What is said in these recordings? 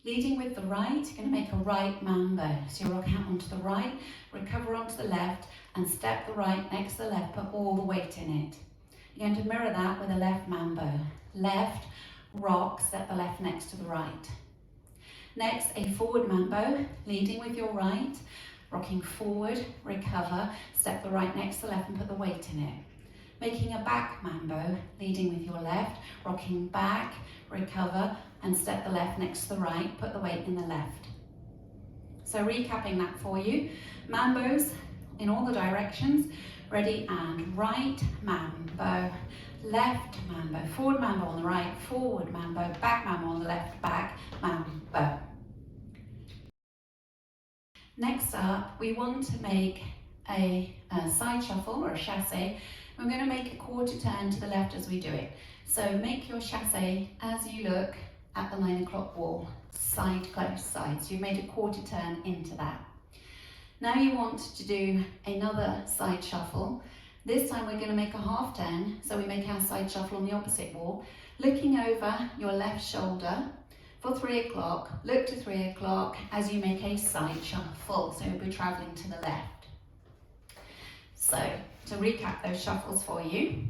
Leading with the right, you're going to make a right mambo. So you rock out onto the right, recover onto the left, and step the right next to the left, put all the weight in it. You're going to mirror that with a left mambo. Left, rock, step the left next to the right. Next, a forward mambo, leading with your right, rocking forward, recover, step the right next to the left and put the weight in it. Making a back mambo, leading with your left, rocking back, recover, and step the left next to the right, put the weight in the left. So recapping that for you, mambos in all the directions, ready and right mambo, left mambo, forward mambo on the right, forward mambo, back mambo on the left, back mambo. Next up, we want to make a side shuffle or a chassé. We're going to make a quarter turn to the left as we do it. So make your chassé as you look at the 9 o'clock wall, side close side. So you've made a quarter turn into that. Now you want to do another side shuffle. This time we're going to make a half turn, so we make our side shuffle on the opposite wall, looking over your left shoulder for 3 o'clock, look to 3 o'clock as you make a side shuffle, so you'll be travelling to the left. So, to recap those shuffles for you,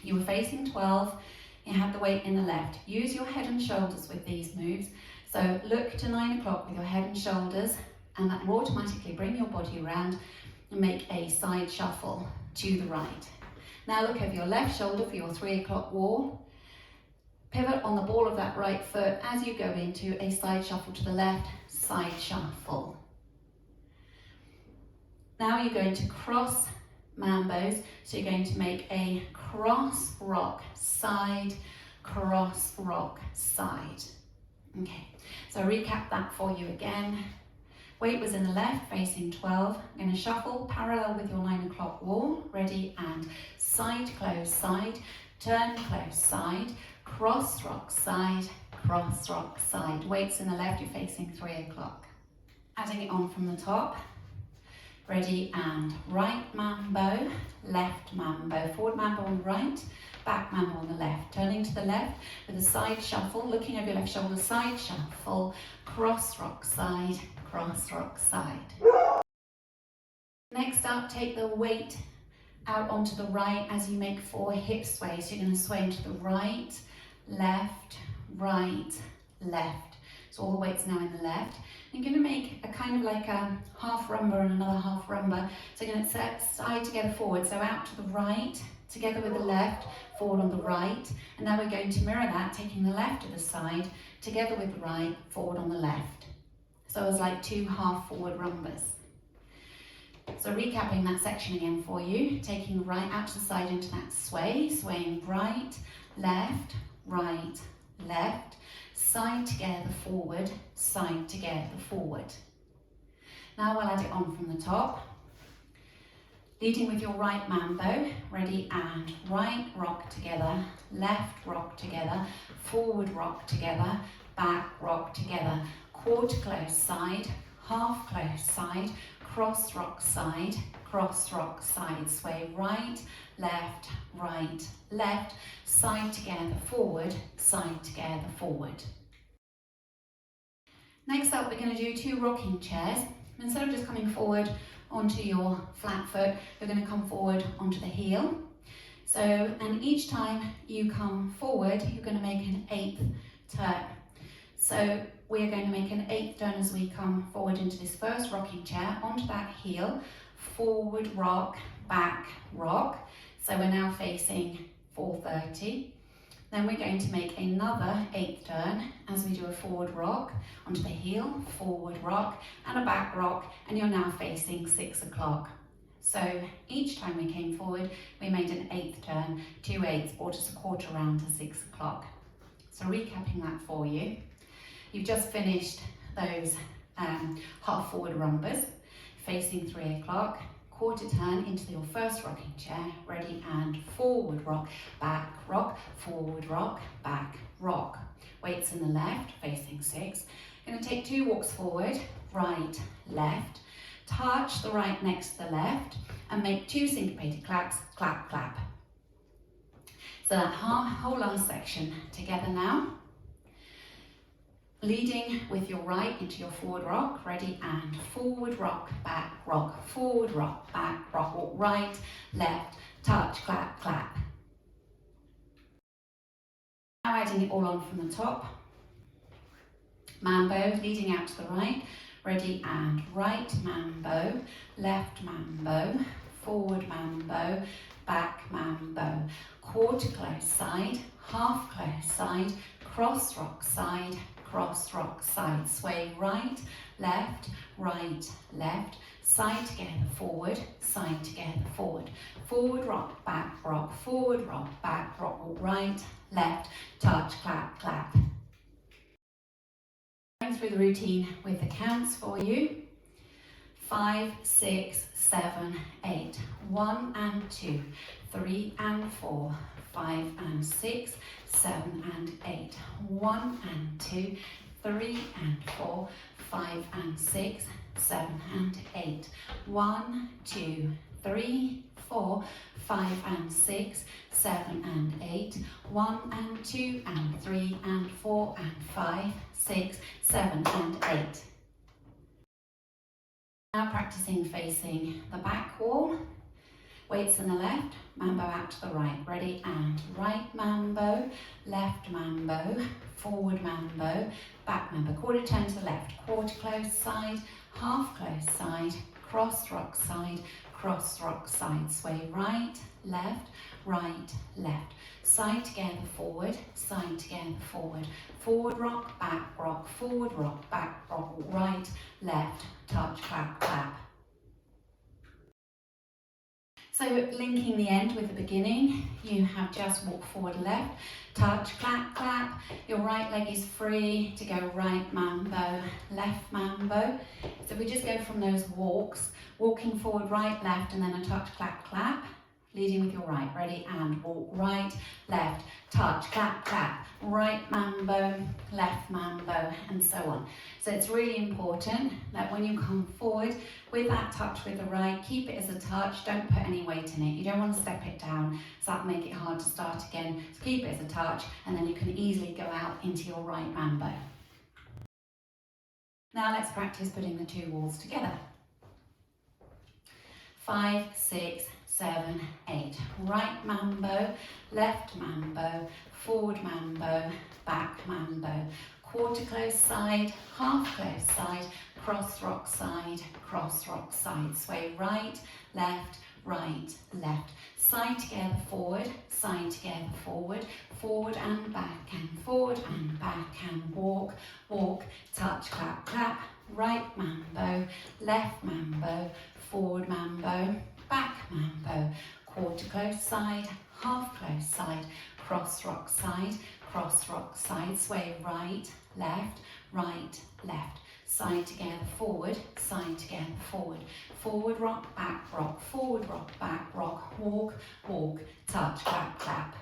you were facing 12, you had the weight in the left. Use your head and shoulders with these moves, so look to 9 o'clock with your head and shoulders, and that will automatically bring your body around and make a side shuffle to the right. Now look over your left shoulder for your 3 o'clock wall. Pivot on the ball of that right foot as you go into a side shuffle to the left, side shuffle. Now you're going to cross mambos, so you're going to make a cross rock side, cross rock side. Okay, so recap that for you again. Weight was in the left, facing 12. I'm going to shuffle parallel with your 9 o'clock wall. Ready and side, close, side, turn, close, side, cross, rock, side, cross, rock, side. Weights in the left, you're facing 3 o'clock. Adding it on from the top. Ready and right mambo, left mambo, forward mambo on the right, back mambo on the left. Turning to the left with a side shuffle, looking over your left shoulder, side shuffle, cross, rock, side, cross, rock, side. Next up, take the weight out onto the right as you make 4 hip sways. So you're going to sway into the right, left, left. So all the weight's now in the left. You're going to make a kind of like a half rumba and another half rumba. So you're going to set side together forward. So out to the right, together with the left, forward on the right. And now we're going to mirror that, taking the left to the side, together with the right, forward on the left. So it's like 2 half forward rumbas. So recapping that section again for you, taking the right out to the side into that sway, swaying right, left, side together forward, side together forward. Now we'll add it on from the top. Leading with your right mambo, ready and right rock together, left rock together, forward rock together, back rock together, quarter close side, half close side, cross rock side, sway right, left, side together forward, side together forward. Next up, we're going to do 2 rocking chairs. Instead of just coming forward onto your flat foot, you're going to come forward onto the heel. So, and each time you come forward, you're going to make an 8th turn. So we're going to make an 8th turn as we come forward into this first rocking chair, onto that heel, forward rock, back rock. So we're now facing 430. Then we're going to make another 8th turn as we do a forward rock, onto the heel, forward rock, and a back rock, and you're now facing 6 o'clock. So each time we came forward, we made an 8th turn, 2 8s, brought us a quarter round to 6 o'clock. So recapping that for you, you've just finished those half forward rumbas, facing 3 o'clock, quarter turn into your first rocking chair, ready and forward rock, forward rock, back rock. Weights in the left, facing 6. Going to take 2 walks forward, right, left, touch the right next to the left, and make 2 syncopated claps, clap, clap. So that whole last section together now. Leading with your right into your forward rock. Ready, and forward rock, back rock, forward rock, back rock. Walk right, left, touch, clap, clap. Now adding it all on from the top. Mambo, leading out to the right. Ready, and right mambo, left mambo, forward mambo, back mambo. Quarter close side, half close side, cross rock side, cross rock side. Sway right, left, side together, forward, side together, forward. Forward rock, back rock, forward rock, back rock, right, left, touch, clap, clap. Going through the routine with the counts for you. 5, 6, 7, 8. 1 and 2, 3 and 4, 5 and 6, 7 and 8. 1 and 2, 3 and 4, 5 and 6, 7 and 8. 1, 2, 3, 4, 5 and 6, 7 and 8. 1 and 2 and 3 and 4 and 5, 6, 7 and 8. Now practicing facing the back wall. Weights in the left, mambo out to the right. Ready, and right mambo, left mambo, forward mambo, back mambo. Quarter turn to the left, quarter close side, half close side, cross rock side, cross rock side. Sway right, left, side together, forward, side together, forward. Forward rock, forward rock, back rock, right, left, touch, clap, clap. So linking the end with the beginning, you have just walk forward left, touch, clap, clap. Your right leg is free to go right mambo, left mambo. So we just go from those walks, walking forward, right, left, and then a touch, clap, clap. Leading with your right. Ready, and walk right, left, touch, clap, clap. Right mambo, left mambo, and so on. So it's really important that when you come forward with that touch with the right, keep it as a touch, don't put any weight in it. You don't want to step it down, so that'll make it hard to start again. So keep it as a touch, and then you can easily go out into your right mambo. Now let's practice putting the two walls together. 5, 6, 7, 8. Right mambo, left mambo, forward mambo, back mambo. Quarter close side, half close side, cross rock side, cross rock side. Sway right, left, side together, forward, side together, forward, forward and back, and walk, walk, touch, clap, clap. Right mambo, left mambo, forward mambo, back mambo. Quarter close side, half close side, cross rock side, sway right, left, side together, forward, forward rock, back rock, forward rock, back rock, walk, walk, touch, clap, clap.